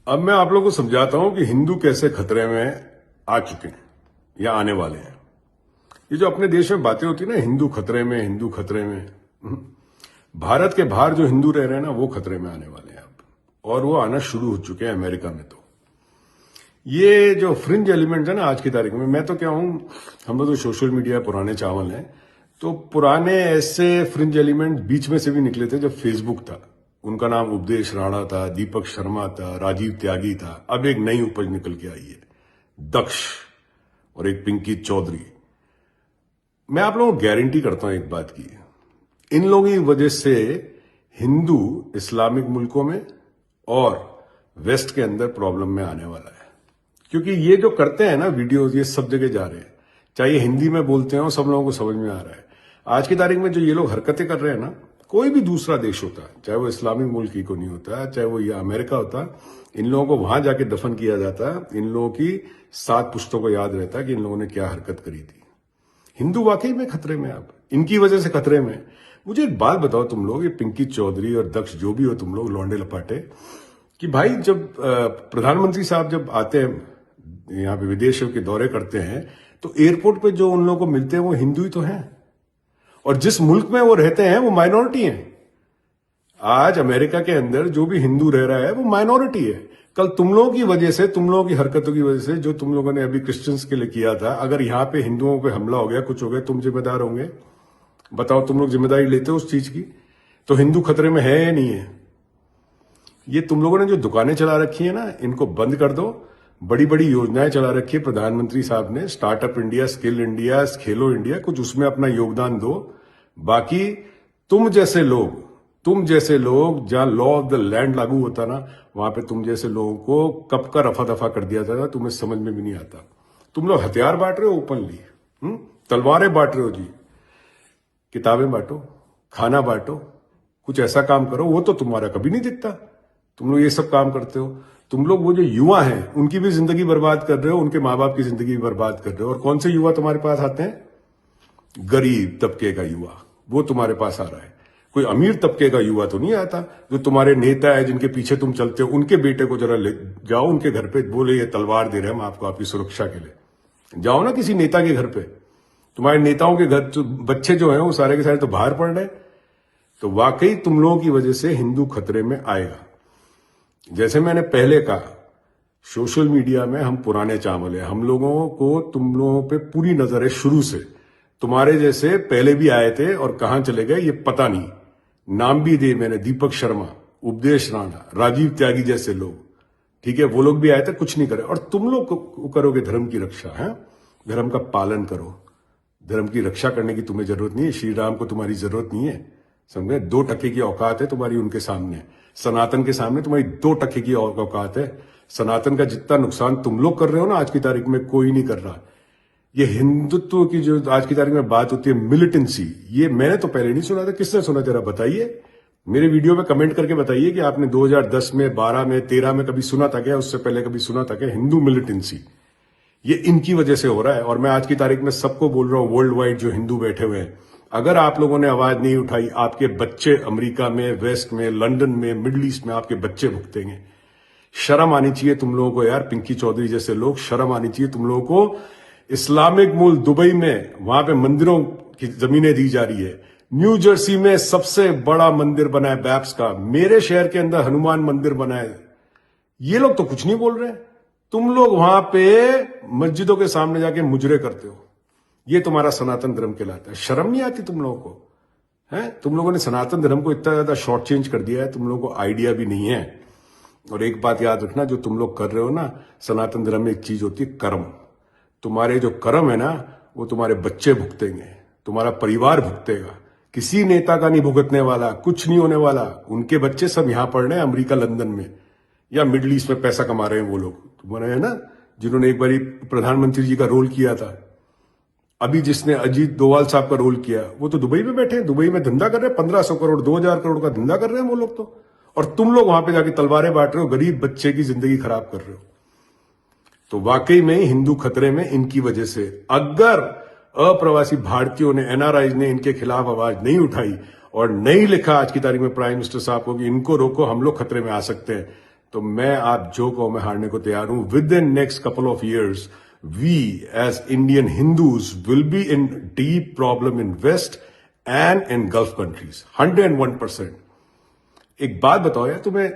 अब मैं आप लोगों को समझाता हूं कि हिंदू कैसे खतरे में आ चुके हैं या आने वाले हैं। ये जो अपने देश में बातें होती है ना, हिंदू खतरे में, हिंदू खतरे में, भारत के बाहर जो हिंदू रह रहे हैं ना, वो खतरे में आने वाले हैं अब, और वो आना शुरू हो चुके हैं अमेरिका में। तो ये जो फ्रिंज एलिमेंट है ना आज की तारीख में, मैं तो क्या हूं, हम लोग तो सोशल मीडिया पुराने चावल हैं, तो पुराने ऐसे फ्रिंज एलिमेंट बीच में से भी निकले थे जब फेसबुक था। उनका नाम उपदेश राणा था, दीपक शर्मा था, राजीव त्यागी था। अब एक नई उपज निकल के आई है, दक्ष और एक पिंकी चौधरी। मैं आप लोगों को गारंटी करता हूं एक बात की, इन लोगों की वजह से हिंदू इस्लामिक मुल्कों में और वेस्ट के अंदर प्रॉब्लम में आने वाला है। क्योंकि ये जो करते हैं ना वीडियोस, ये सब जगह जा रहे हैं, चाहे ये हिंदी में बोलते हो, सब लोगों को समझ में आ रहा है। आज की तारीख में जो ये लोग हरकतें कर रहे हैं ना, कोई भी दूसरा देश होता, चाहे वो इस्लामिक मुल्क ही को नहीं होता, चाहे वो ये अमेरिका होता, इन लोगों को वहां जाके दफन किया जाता, इन लोगों की 7 पुश्तों को याद रहता कि इन लोगों ने क्या हरकत करी थी। हिंदू वाकई में खतरे में, अब इनकी वजह से खतरे में। मुझे एक बात बताओ तुम लोग, ये पिंकी चौधरी और दक्ष जो भी हो तुम लोग लौंडे लपाटे, कि भाई जब प्रधानमंत्री साहब जब आते हैं यहाँ पे, विदेशों के दौरे करते हैं, तो एयरपोर्ट पे जो उन लोगों को मिलते हैं वो हिंदू ही तो हैं, और जिस मुल्क में वो रहते हैं वो माइनॉरिटी हैं। आज अमेरिका के अंदर जो भी हिंदू रह रहा है वो माइनॉरिटी है। कल तुम लोगों की वजह से, तुम लोगों की हरकतों की वजह से, जो तुम लोगों ने अभी क्रिश्चियंस के लिए किया था, अगर यहां पे हिंदुओं पे हमला हो गया, कुछ हो गया, तुम जिम्मेदार होंगे? बताओ, तुम लोग जिम्मेदारी लेते हो उस चीज की? तो हिंदू खतरे में है या नहीं है? ये तुम लोगों ने जो दुकानें चला रखी है ना, इनको बंद कर दो। बड़ी बड़ी योजनाएं चला रखी है प्रधानमंत्री साहब ने, स्टार्टअप इंडिया, स्किल इंडिया, खेलो इंडिया, कुछ उसमें अपना योगदान दो। बाकी तुम जैसे लोग जहां लॉ ऑफ द लैंड लागू होता ना, वहां पे तुम जैसे लोगों को कब का रफा दफा कर दिया था, तुम्हें समझ में भी नहीं आता। तुम लोग हथियार बांट रहे हो ओपनली, तलवारें बांट रहे हो जी, किताबें बांटो, खाना बांटो, कुछ ऐसा काम करो। वो तो तुम्हारा कभी नहीं दिखता, तुम लोग ये सब काम करते हो। तुम लोग वो जो युवा हैं उनकी भी जिंदगी बर्बाद कर रहे हो, उनके माँ बाप की जिंदगी भी बर्बाद कर रहे हो। और कौन से युवा तुम्हारे पास आते हैं? गरीब तबके का युवा, वो तुम्हारे पास आ रहा है। कोई अमीर तबके का युवा तो नहीं आता। जो तुम्हारे नेता है, जिनके पीछे तुम चलते हो, उनके बेटे को जरा ले जाओ उनके घर पे, बोले ये तलवार दे रहे हैं हम आपको आपकी सुरक्षा के लिए। जाओ ना किसी नेता के घर पे, तुम्हारे नेताओं के घर बच्चे जो हैं वो सारे के सारे तो बाहर पड़ रहे। तो वाकई तुम लोगों की वजह से हिंदू खतरे में आएगा। जैसे मैंने पहले कहा, सोशल मीडिया में हम पुराने चावल हैं, हम लोगों को तुम लोगों पे पूरी नजर है शुरू से। तुम्हारे जैसे पहले भी आए थे और कहां चले गए ये पता नहीं। नाम भी दिए मैंने, दीपक शर्मा, उपदेश राणा, राजीव त्यागी जैसे लोग, ठीक है, वो लोग भी आए थे, कुछ नहीं करे। और तुम लोग करोगे धर्म की रक्षा है, धर्म का पालन करो। धर्म की रक्षा करने की तुम्हें जरूरत नहीं है, श्री राम को तुम्हारी जरूरत नहीं है, समझे? 2% की औकात है तुम्हारी उनके सामने। सनातन के सामने तुम्हारी 2% की औकात है। सनातन का जितना नुकसान तुम लोग कर रहे हो ना आज की तारीख में, कोई नहीं कर रहा। ये हिंदुत्व की जो आज की तारीख में बात होती है, मिलिटेंसी, ये मैंने तो पहले नहीं सुना था। किसने सुना तेरा? बताइए, मेरे वीडियो में कमेंट करके बताइए कि आपने 2010 में, 12 में, 13 में कभी सुना था क्या? उससे पहले कभी सुना था क्या हिंदू मिलिटेंसी? ये इनकी वजह से हो रहा है। और मैं आज की तारीख में सबको बोल रहा हूं, वर्ल्ड वाइड जो हिंदू बैठे हुए हैं, अगर आप लोगों ने आवाज नहीं उठाई, आपके बच्चे अमेरिका में, वेस्ट में, लंदन में, मिडिल ईस्ट में आपके बच्चे भुगतेंगे। शर्म आनी चाहिए तुम लोगों को यार, पिंकी चौधरी जैसे लोग, शर्म आनी चाहिए तुम लोगों को। इस्लामिक मुल्क दुबई में, वहां पे मंदिरों की जमीनें दी जा रही है। न्यू जर्सी में सबसे बड़ा मंदिर बना है बैप्स का। मेरे शहर के अंदर हनुमान मंदिर बना है। ये लोग तो कुछ नहीं बोल रहे। तुम लोग वहां पे मस्जिदों के सामने जाके मुजरे करते हो। ये तुम्हारा सनातन धर्म कहलाता है। शर्म नहीं आती तुम लोगों को? है, तुम लोगों ने सनातन धर्म को इतना ज्यादा शॉर्ट चेंज कर दिया है, तुम लोगों को आइडिया भी नहीं है। और एक बात याद रखना, जो तुम लोग कर रहे हो ना, सनातन धर्म में एक चीज होती है कर्म। तुम्हारे जो कर्म है ना, वो तुम्हारे बच्चे भुगतेंगे, तुम्हारा परिवार भुगतेगा। किसी नेता का नहीं भुगतने वाला, कुछ नहीं होने वाला। उनके बच्चे सब यहां पढ़ रहे हैं अमेरिका, लंदन में या मिडिल ईस्ट में पैसा कमा रहे हैं वो लोग। तुम्हारे है ना, जिन्होंने एक बार प्रधानमंत्री जी का रोल किया था। अभी जिसने अजीत डोवाल साहब का रोल किया, वो तो दुबई में बैठे हैं, दुबई में धंधा कर रहे हैं। 1500 करोड़ 2000 करोड़ का धंधा कर रहे हैं वो लोग तो। और तुम लोग वहां पे जाके तलवारें बांट रहे हो, गरीब बच्चे की जिंदगी खराब कर रहे हो। तो वाकई में हिंदू खतरे में इनकी वजह से। अगर अप्रवासी भारतीयों ने, एनआरआई ने इनके खिलाफ आवाज नहीं उठाई और नहीं लिखा आज की तारीख में प्राइम मिनिस्टर साहब को कि इनको रोको, हम लोग खतरे में आ सकते हैं, तो मैं आप जो कहो मैं हारने को तैयार हूं. Within next couple of years we as Indian Hindus will be in deep problem in west and in Gulf countries. 101%. एक बात बताओ यार तुम्हें,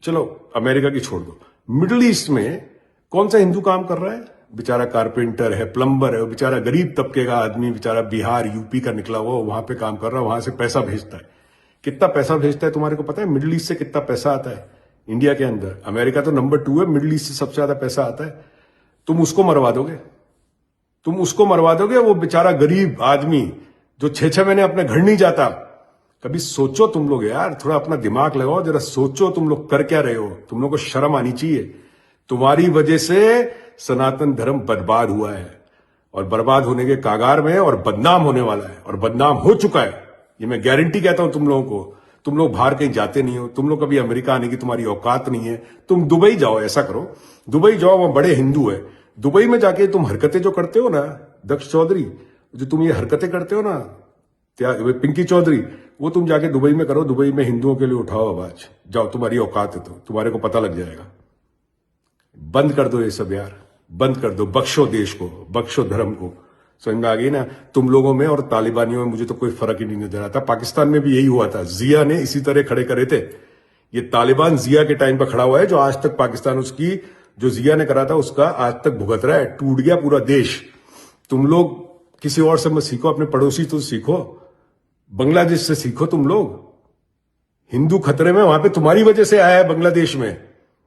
चलो अमेरिका की छोड़ दो, मिडिल ईस्ट में कौन सा हिंदू काम कर रहा है? बेचारा कारपेंटर है, प्लम्बर है, बेचारा गरीब तबके का आदमी, बेचारा बिहार यूपी का निकला हुआ वहां पे काम कर रहा है, वहां से पैसा भेजता है. कितना पैसा भेजता है तुम्हारे को पता है? मिडिल ईस्ट से कितना पैसा आता है इंडिया के अंदर? अमेरिका तो नंबर 2 है, मिडिल ईस्ट से सबसे ज्यादा पैसा आता है. तुम उसको मरवा दोगे? तुम उसको मरवा दोगे? वो बेचारा गरीब आदमी जो 6-6 महीने अपने घर नहीं जाता. कभी सोचो तुम लोग यार, थोड़ा अपना दिमाग लगाओ, जरा सोचो तुम लोग कर क्या रहे हो. तुम लोग को शर्म आनी चाहिए. तुम्हारी वजह से सनातन धर्म बर्बाद हुआ है और बर्बाद होने के कागार में है और बदनाम होने वाला है और बदनाम हो चुका है. ये मैं गारंटी कहता हूं तुम लोगों को. तुम लोग बाहर कहीं जाते नहीं हो, तुम लोग कभी अमेरिका आने की तुम्हारी औकात नहीं है. तुम दुबई जाओ, ऐसा करो, दुबई जाओ, वहां बड़े हिंदू है. दुबई में जाके तुम हरकतें जो करते हो ना दक्ष चौधरी, जो तुम ये हरकतें करते हो ना पिंकी चौधरी, वो तुम जाके दुबई में करो. दुबई में हिंदुओं के लिए उठाओ आवाज, जाओ, तुम्हारी औकात है तो तुम्हारे को पता लग जाएगा. बंद कर दो ये सब यार, बंद कर दो. बख्शो देश को, बख्शो धर्म को. समझ में आ गई ना? तुम लोगों में और तालिबानियों में मुझे तो कोई फर्क ही नहीं नजर आता. पाकिस्तान में भी यही हुआ था, जिया ने इसी तरह खड़े करे थे. ये तालिबान जिया के टाइम पर खड़ा हुआ है, जो आज तक पाकिस्तान उसकी जो जिया ने करा था उसका आज तक भुगत रहा है. टूट गया पूरा देश. तुम लोग किसी और से मत सीखो, अपने पड़ोसी तो सीखो, बांग्लादेश से सीखो. तुम लोग हिंदू खतरे में वहां पे तुम्हारी वजह से आया है बांग्लादेश में,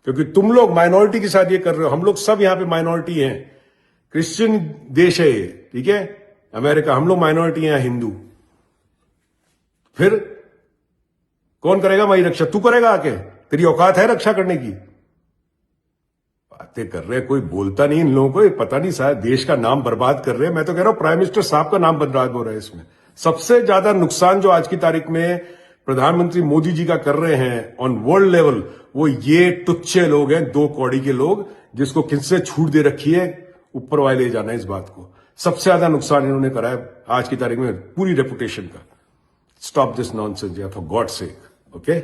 क्योंकि तुम लोग माइनॉरिटी के साथ ये कर रहे हो. हम लोग सब यहां पे माइनॉरिटी हैं. क्रिश्चियन देश है ये, ठीक है, अमेरिका. हम लोग माइनॉरिटी हैं हिंदू. फिर कौन करेगा हमारी रक्षा? तू करेगा आके? तेरी औकात है रक्षा करने की? बातें कर रहे हैं, कोई बोलता नहीं इन लोगों को. ये पता नहीं शायद देश का नाम बर्बाद कर रहे हैं. मैं तो कह रहा हूं प्राइम मिनिस्टर साहब का नाम बर्बाद हो रहा है इसमें. सबसे ज्यादा नुकसान जो आज की तारीख में प्रधानमंत्री मोदी जी का कर रहे हैं ऑन वर्ल्ड लेवल, वो ये टुच्चे लोग हैं, 2 कौड़ी के लोग, जिसको किससे छूट दे रखी है, ऊपर वाले ले जाना है इस बात को. सबसे ज्यादा नुकसान इन्होंने करा है आज की तारीख में पूरी रेपुटेशन का. स्टॉप दिस नॉनसेंस यार, फॉर गॉड सेक. ओके.